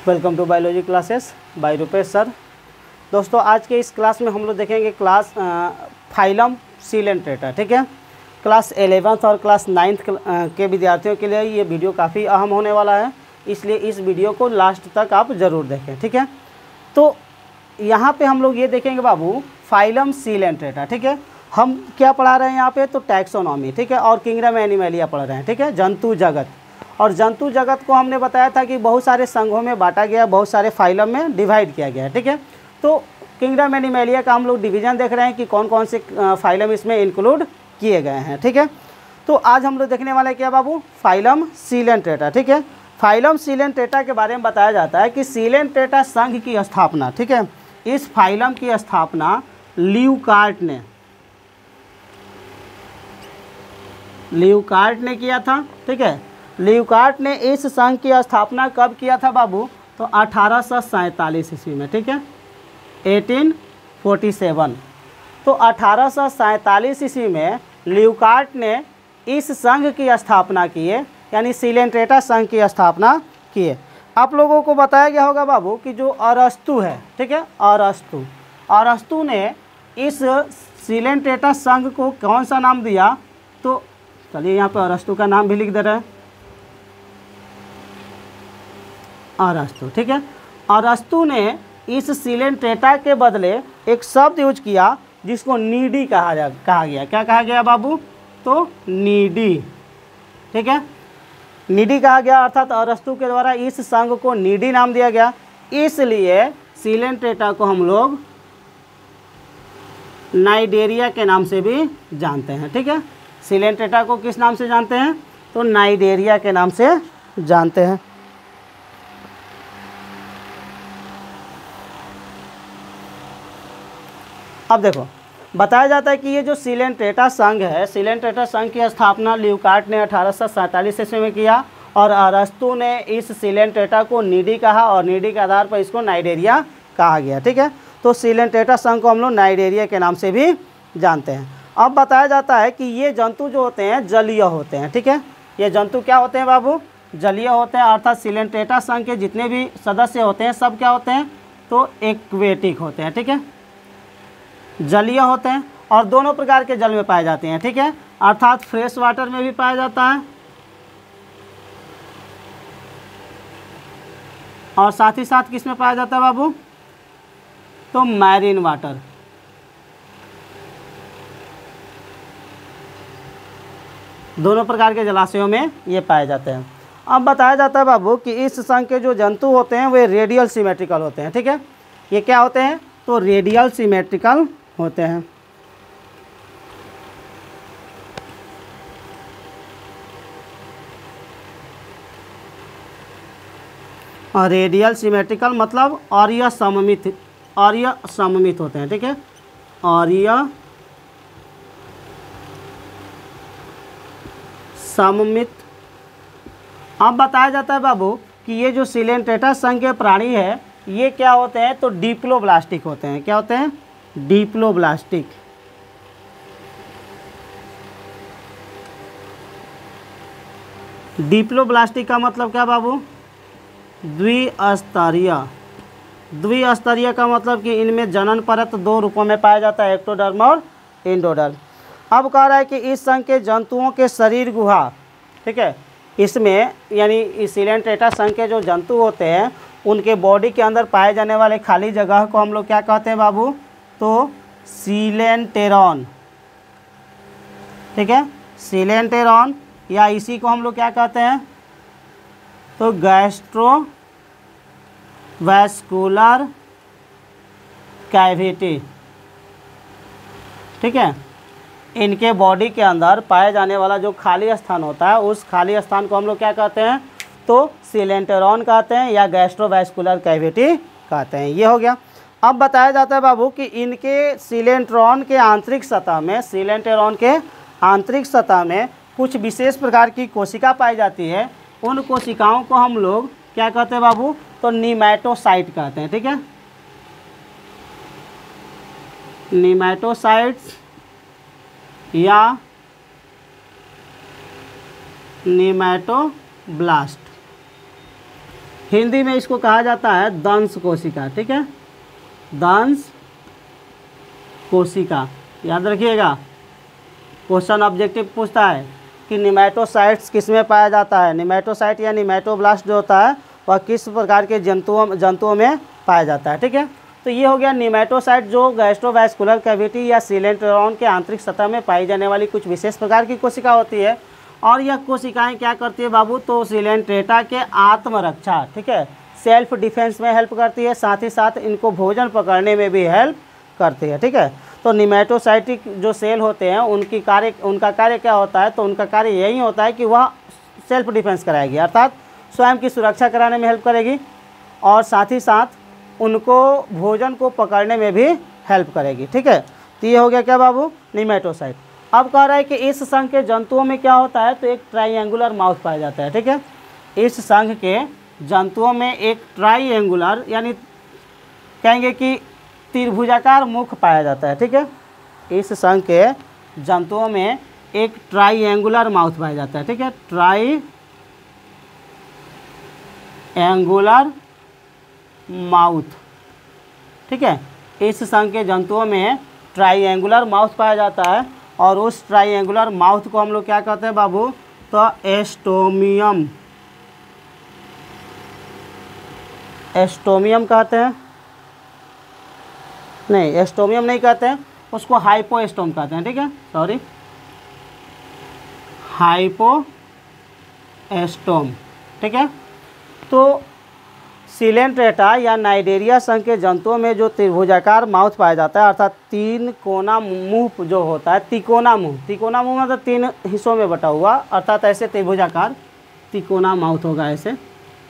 Welcome to biology classes by Rupesh sir. दोस्तों आज के इस क्लास में हम लोग देखेंगे क्लास फाइलम सिलेंट्रेटा। ठीक है, क्लास 11th और क्लास 9th के विद्यार्थियों के लिए ये वीडियो काफ़ी अहम होने वाला है, इसलिए इस वीडियो को लास्ट तक आप ज़रूर देखें। ठीक है, तो यहाँ पे हम लोग ये देखेंगे बाबू फाइलम सिलेंट्रेटा। ठीक है, हम क्या पढ़ा रहे हैं यहाँ पे, तो टैक्सोनॉमी। ठीक है, और किंगडम एनिमलिया पढ़ रहे हैं। ठीक है, जंतु जगत। और जंतु जगत को हमने बताया था कि बहुत सारे संघों में बांटा गया, बहुत सारे फाइलम में डिवाइड किया गया है। ठीक है, तो किंगडम एनिमलिया का हम लोग डिवीज़न देख रहे हैं कि कौन कौन से फाइलम इसमें इंक्लूड किए गए हैं। ठीक है, तो आज हम लोग देखने वाले क्या बाबू, फाइलम सिलेंट्रेटा। ठीक है, फाइलम सिलेंट्रेटा के बारे में बताया जाता है कि सिलेंट्रेटा संघ की स्थापना, ठीक है, इस फाइलम की स्थापना ल्यूकार्ट ने किया था। ठीक है, ल्यूकार्ट ने इस संघ की स्थापना कब किया था बाबू, तो 1847 ईस्वी में। ठीक है, 1847। तो 1847 ईस्वी में ल्यूकार्ट ने इस संघ की स्थापना किए, यानी सिलेंट्रेटा संघ की स्थापना किए। आप लोगों को बताया गया होगा बाबू कि जो अरस्तु है, ठीक है, अरस्तु ने इस सिलेंट्रेटा संघ को कौन सा नाम दिया, तो चलिए यहाँ पर अरस्तु का नाम भी लिख दे रहे हैं, अरस्तु। ठीक है, अरस्तु ने इस सिलेंट्रेटा के बदले एक शब्द यूज किया जिसको नीडी कहा गया। क्या कहा गया बाबू, तो नीडी। ठीक है, नीडी कहा गया, अर्थात अरस्तु के द्वारा इस संघ को नीडी नाम दिया गया। इसलिए सिलेंट्रेटा को हम लोग नाइडेरिया के नाम से भी जानते हैं। ठीक है, सिलेंट्रेटा को किस नाम से जानते हैं, तो नाइडेरिया के नाम से जानते हैं। अब देखो, बताया जाता है कि ये जो सिलेंट्रेटा संघ है, सिलेंट्रेटा संघ की स्थापना ल्यूकार्ट ने 1847 ईस्वी में किया और अरस्तु ने इस सिलेंट्रेटा को नीडी कहा और नीडी के आधार पर इसको नाइडेरिया कहा गया। ठीक है, तो सिलेंट्रेटा संघ को हम लोग नाइडेरिया के नाम से भी जानते हैं। अब बताया जाता है कि ये जंतु जो होते हैं जलीय होते हैं। ठीक है, ये जंतु क्या होते हैं बाबू, जलीय होते हैं, अर्थात सिलेंट्रेटा संघ के जितने भी सदस्य होते हैं सब क्या होते हैं, तो एक्वेटिक होते हैं। ठीक है, जलीय होते हैं और दोनों प्रकार के जल में पाए जाते हैं। ठीक है, अर्थात फ्रेश वाटर में भी पाया जाता है और साथ ही साथ किस में पाया जाता है बाबू, तो मैरीन वाटर। दोनों प्रकार के जलाशयों में ये पाए जाते हैं। अब बताया जाता है बाबू कि इस संघ के जो जंतु होते हैं वे रेडियल सिमेट्रिकल होते हैं। ठीक है, ये क्या होते हैं, तो रेडियल सिमेट्रिकल होते हैं। और रेडियल सिमेट्रिकल मतलब आर्य सममित होते हैं। ठीक है, आर्य सममित। अब बताया जाता है बाबू कि ये जो सिलेंट्रेटा संघ के प्राणी है ये क्या होते हैं, तो डिप्लोब्लास्टिक होते हैं। क्या होते हैं, डिप्लोब्लास्टिक। डिप्लोब्लास्टिक का मतलब क्या बाबू, द्विस्तरीय। द्विस्तरीय का मतलब कि इनमें जनन परत दो रूपों में पाया जाता है, एक्टोडर्म और एंडोडर्म। अब कह रहा है कि इस संघ के जंतुओं के शरीर गुहा, ठीक है, इसमें यानी इस सिलेंट्रेटा संघ के जो जंतु होते हैं उनके बॉडी के अंदर पाए जाने वाले खाली जगह को हम लोग क्या कहते हैं बाबू, तो सिलेंटेरॉन। ठीक है, सिलेंटेरॉन, या इसी को हम लोग क्या कहते हैं, तो गैस्ट्रोवैस्कुलर कैविटी। ठीक है, इनके बॉडी के अंदर पाए जाने वाला जो खाली स्थान होता है उस खाली स्थान को हम लोग क्या कहते हैं, तो सिलेंटेरॉन कहते हैं या गैस्ट्रोवैस्कुलर कैविटी कहते हैं। ये हो गया। अब बताया जाता है बाबू कि इनके सिलेंटेरॉन के आंतरिक सतह में, सिलेंटेरॉन के आंतरिक सतह में कुछ विशेष प्रकार की कोशिका पाई जाती है। उन कोशिकाओं को हम लोग क्या कहते हैं बाबू, तो नीमैटोसाइट कहते हैं। ठीक है, नीमैटोसाइट्स या नीमैटोब्लास्ट। हिंदी में इसको कहा जाता है दंश कोशिका, ठीक है, दंश कोशिका। याद रखिएगा, क्वेश्चन ऑब्जेक्टिव पूछता है कि निमेटोसाइट्स किस में पाया जाता है। निमेटोसाइट या निमेटोब्लास्ट जो होता है वह किस प्रकार के जंतुओं में पाया जाता है, ठीक है। तो ये हो गया निमेटोसाइट, जो गैस्ट्रोवैस्कुलर कैविटी या सीलेंट्रॉन के आंतरिक सतह में पाई जाने वाली कुछ विशेष प्रकार की कोशिका होती है। और यह कोशिकाएं क्या करती है बाबू, तो सिलेंट्रेटा के आत्मरक्षा, ठीक है, सेल्फ डिफेंस में हेल्प करती है, साथ ही साथ इनको भोजन पकड़ने में भी हेल्प करती है, ठीक है। तो निमेटोसाइटिक जो सेल होते हैं उनका कार्य क्या होता है, तो उनका कार्य यही होता है कि वह सेल्फ डिफेंस कराएगी, अर्थात स्वयं की सुरक्षा कराने में हेल्प करेगी और साथ ही साथ उनको भोजन को पकड़ने में भी हेल्प करेगी, ठीक है। तो ये हो गया क्या बाबू, निमेटोसाइट। अब कह रहा है कि इस संघ के जंतुओं में क्या होता है, तो एक ट्राइएंगुलर माउथ पाया जाता है, ठीक है। इस संघ के जंतुओं में एक ट्राइएंगुलर यानी कहेंगे कि त्रिभुजाकार मुख पाया जाता है, ठीक है। इस संघ के जंतुओं में एक ट्राइएंगुलर माउथ पाया जाता है, ठीक है, ट्राइएंगुलर माउथ, ठीक है। इस संघ के जंतुओं में ट्राइएंगुलर माउथ पाया जाता है और उस ट्राइएंगुलर माउथ को हम लोग क्या कहते हैं बाबू, तो एस्टोमियम, एस्टोमियम कहते हैं, नहीं एस्टोमियम नहीं कहते हैं, उसको हाइपोएस्टोम कहते हैं, ठीक है, सॉरी, हाइपोएस्टोम, ठीक है। तो सिलेंट्रेटा या नाइडेरिया संघ के जंतुओं में जो त्रिभुजाकार माउथ पाया जाता है, अर्थात तीन कोना मुंह जो होता है, तिकोना मुंह मतलब तीन हिस्सों में बटा हुआ, अर्थात ऐसे त्रिभुजाकार तिकोना माउथ होगा ऐसे,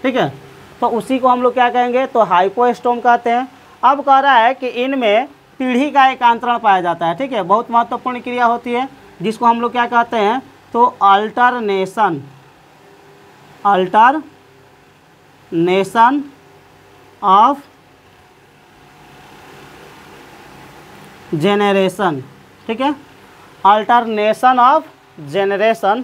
ठीक है। तो उसी को हम लोग क्या कहेंगे, तो हाइपोएस्टोम कहते हैं। अब कह रहा है कि इनमें पीढ़ी का एकांतरण पाया जाता है, ठीक है, बहुत महत्वपूर्ण क्रिया होती है जिसको हम लोग क्या कहते हैं, तो अल्टरनेशन ऑफ जेनरेशन, ठीक है, अल्टरनेशन ऑफ जेनरेशन,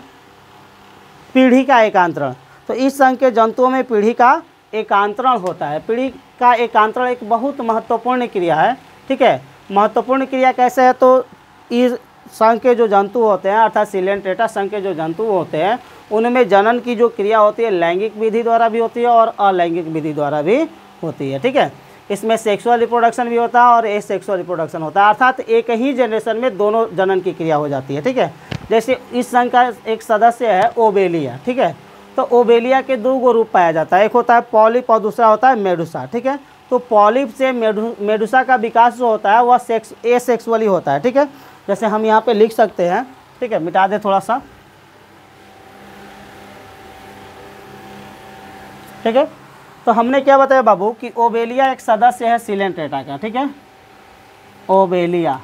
पीढ़ी का एकांतरण। तो इस संघ के जंतुओं में पीढ़ी का एकांतरण होता है। पीढ़ी का एकांतरण एक बहुत महत्वपूर्ण क्रिया है, ठीक है। महत्वपूर्ण क्रिया कैसे है, तो इस संघ के जो जंतु होते हैं, अर्थात सिलेंट्रेटा संघ के जो जंतु होते हैं, उनमें जनन की जो क्रिया होती है लैंगिक विधि द्वारा भी होती है और अलैंगिक विधि द्वारा भी होती है, ठीक है। इसमें सेक्सुअल रिप्रोडक्शन भी होता है और एसेक्सुअल रिप्रोडक्शन होता है, अर्थात एक ही जनरेशन में दोनों जनन की क्रिया हो जाती है, ठीक है। जैसे इस संघ का एक सदस्य है ओबेलिया, ठीक है। तो ओबेलिया के दो रूप पाया जाता है, एक होता है पॉलिप और दूसरा होता है मेडुसा, ठीक है। तो पॉलिप से मेडुसा का विकास जो होता है वह एसेक्सुअली होता है, ठीक है। जैसे हम यहाँ पे लिख सकते हैं, ठीक है, मिटा दे थोड़ा सा, ठीक है। तो हमने क्या बताया बाबू कि ओबेलिया एक सदस्य है सिलेंट्रेटा का, ठीक है, ओबेलिया,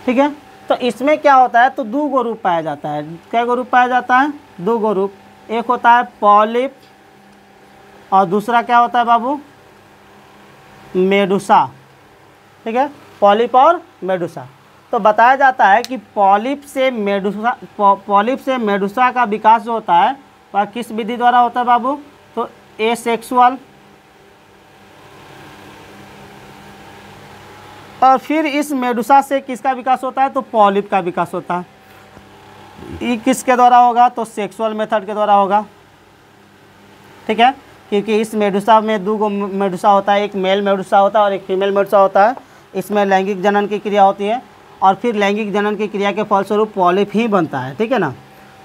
ठीक है। तो इसमें क्या होता है, तो दो रूप पाया जाता है। क्या रूप पाया जाता है, दो रूप, एक होता है पॉलिप और दूसरा क्या होता है बाबू, मेडुसा, ठीक है, पॉलिप और मेडुसा। तो बताया जाता है कि पॉलिप से मेडुसा का विकास जो होता है वह किस विधि द्वारा होता है बाबू, तो एसेक्सुअल, और फिर इस मेडुसा से किसका विकास होता है, तो पॉलिप का विकास होता है। ये किसके द्वारा होगा, तो सेक्सुअल मेथड के द्वारा होगा, ठीक है, क्योंकि इस मेडुसा में दो मेडुसा होता है, एक मेल मेडुसा होता है और एक फीमेल मेडुसा होता है। इसमें लैंगिक जनन की क्रिया होती है और फिर लैंगिक जनन की क्रिया के फलस्वरूप पॉलिप ही बनता है, ठीक है ना।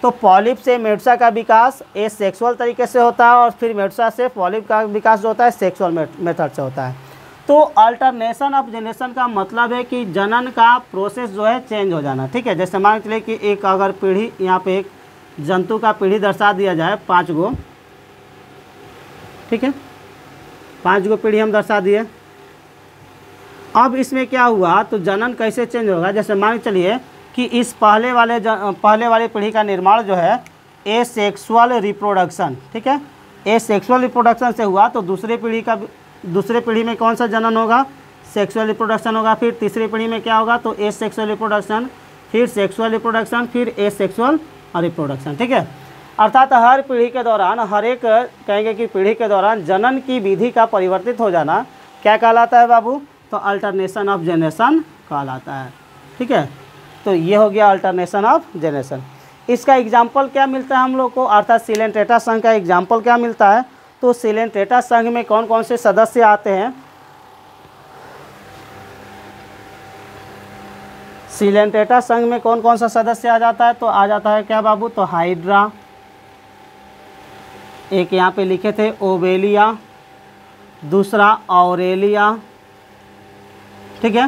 तो पॉलिप से मेडुसा का विकास एसेक्सुअल तरीके से होता है और फिर मेडुसा से पॉलिप का विकास जो होता है सेक्सुअल मेथड से होता है। तो अल्टरनेशन ऑफ जनरेशन का मतलब है कि जनन का प्रोसेस जो है चेंज हो जाना, ठीक है। जैसे मान के चलिए कि एक अगर पीढ़ी, यहाँ पे एक जंतु का पीढ़ी दर्शा दिया जाए 5 गो, ठीक है, 5 गो पीढ़ी हम दर्शा दिए। अब इसमें क्या हुआ, तो जनन कैसे चेंज होगा, जैसे मान के चलिए कि इस पहले वाली पीढ़ी का निर्माण जो है एसेक्सुअल रिप्रोडक्शन, ठीक है, एसेक्सुअल रिप्रोडक्शन से हुआ, तो दूसरी पीढ़ी में कौन सा जनन होगा, सेक्सुअल रिप्रोडक्शन होगा। फिर तीसरी पीढ़ी में क्या होगा, तो एसेक्सुअल रिप्रोडक्शन, फिर सेक्सुअल रिप्रोडक्शन, फिर एसेक्सुअल रिप्रोडक्शन, ठीक है। अर्थात हर पीढ़ी के दौरान, हर एक कहेंगे कि पीढ़ी के दौरान जनन की विधि का परिवर्तित हो जाना क्या कहलाता है बाबू? तो अल्टरनेशन ऑफ जनरेशन कहलाता है। ठीक है, तो ये हो गया अल्टरनेशन ऑफ जनरेशन। इसका एग्जाम्पल क्या मिलता है हम लोग को? अर्थात सिलेंट्रेटा संघ का एग्जाम्पल क्या मिलता है? तो सिलेंट्रेटा संघ में कौन कौन से सदस्य आते हैं? सिलेंट्रेटा संघ में कौन कौन सा सदस्य आ जाता है? तो आ जाता है क्या बाबू? तो हाइड्रा, एक यहाँ पे लिखे थे ओबेलिया, दूसरा ऑरेलिया, ठीक है,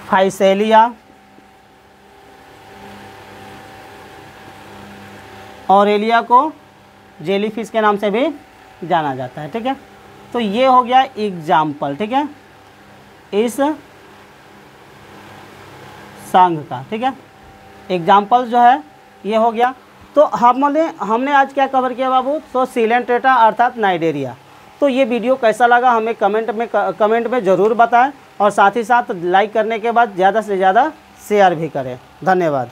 फाइसेलिया, ऑरेलिया को जेलीफिश के नाम से भी जाना जाता है। ठीक है, तो ये हो गया एग्जाम्पल, ठीक है, इस संघ का। ठीक है, एग्जाम्पल जो है ये हो गया। तो हमने आज क्या कवर किया बाबू? तो सिलेंट्रेटा अर्थात नाइडेरिया। तो ये वीडियो कैसा लगा हमें कमेंट में ज़रूर बताएं, और साथ ही साथ लाइक करने के बाद ज़्यादा से ज़्यादा शेयर भी करें। धन्यवाद।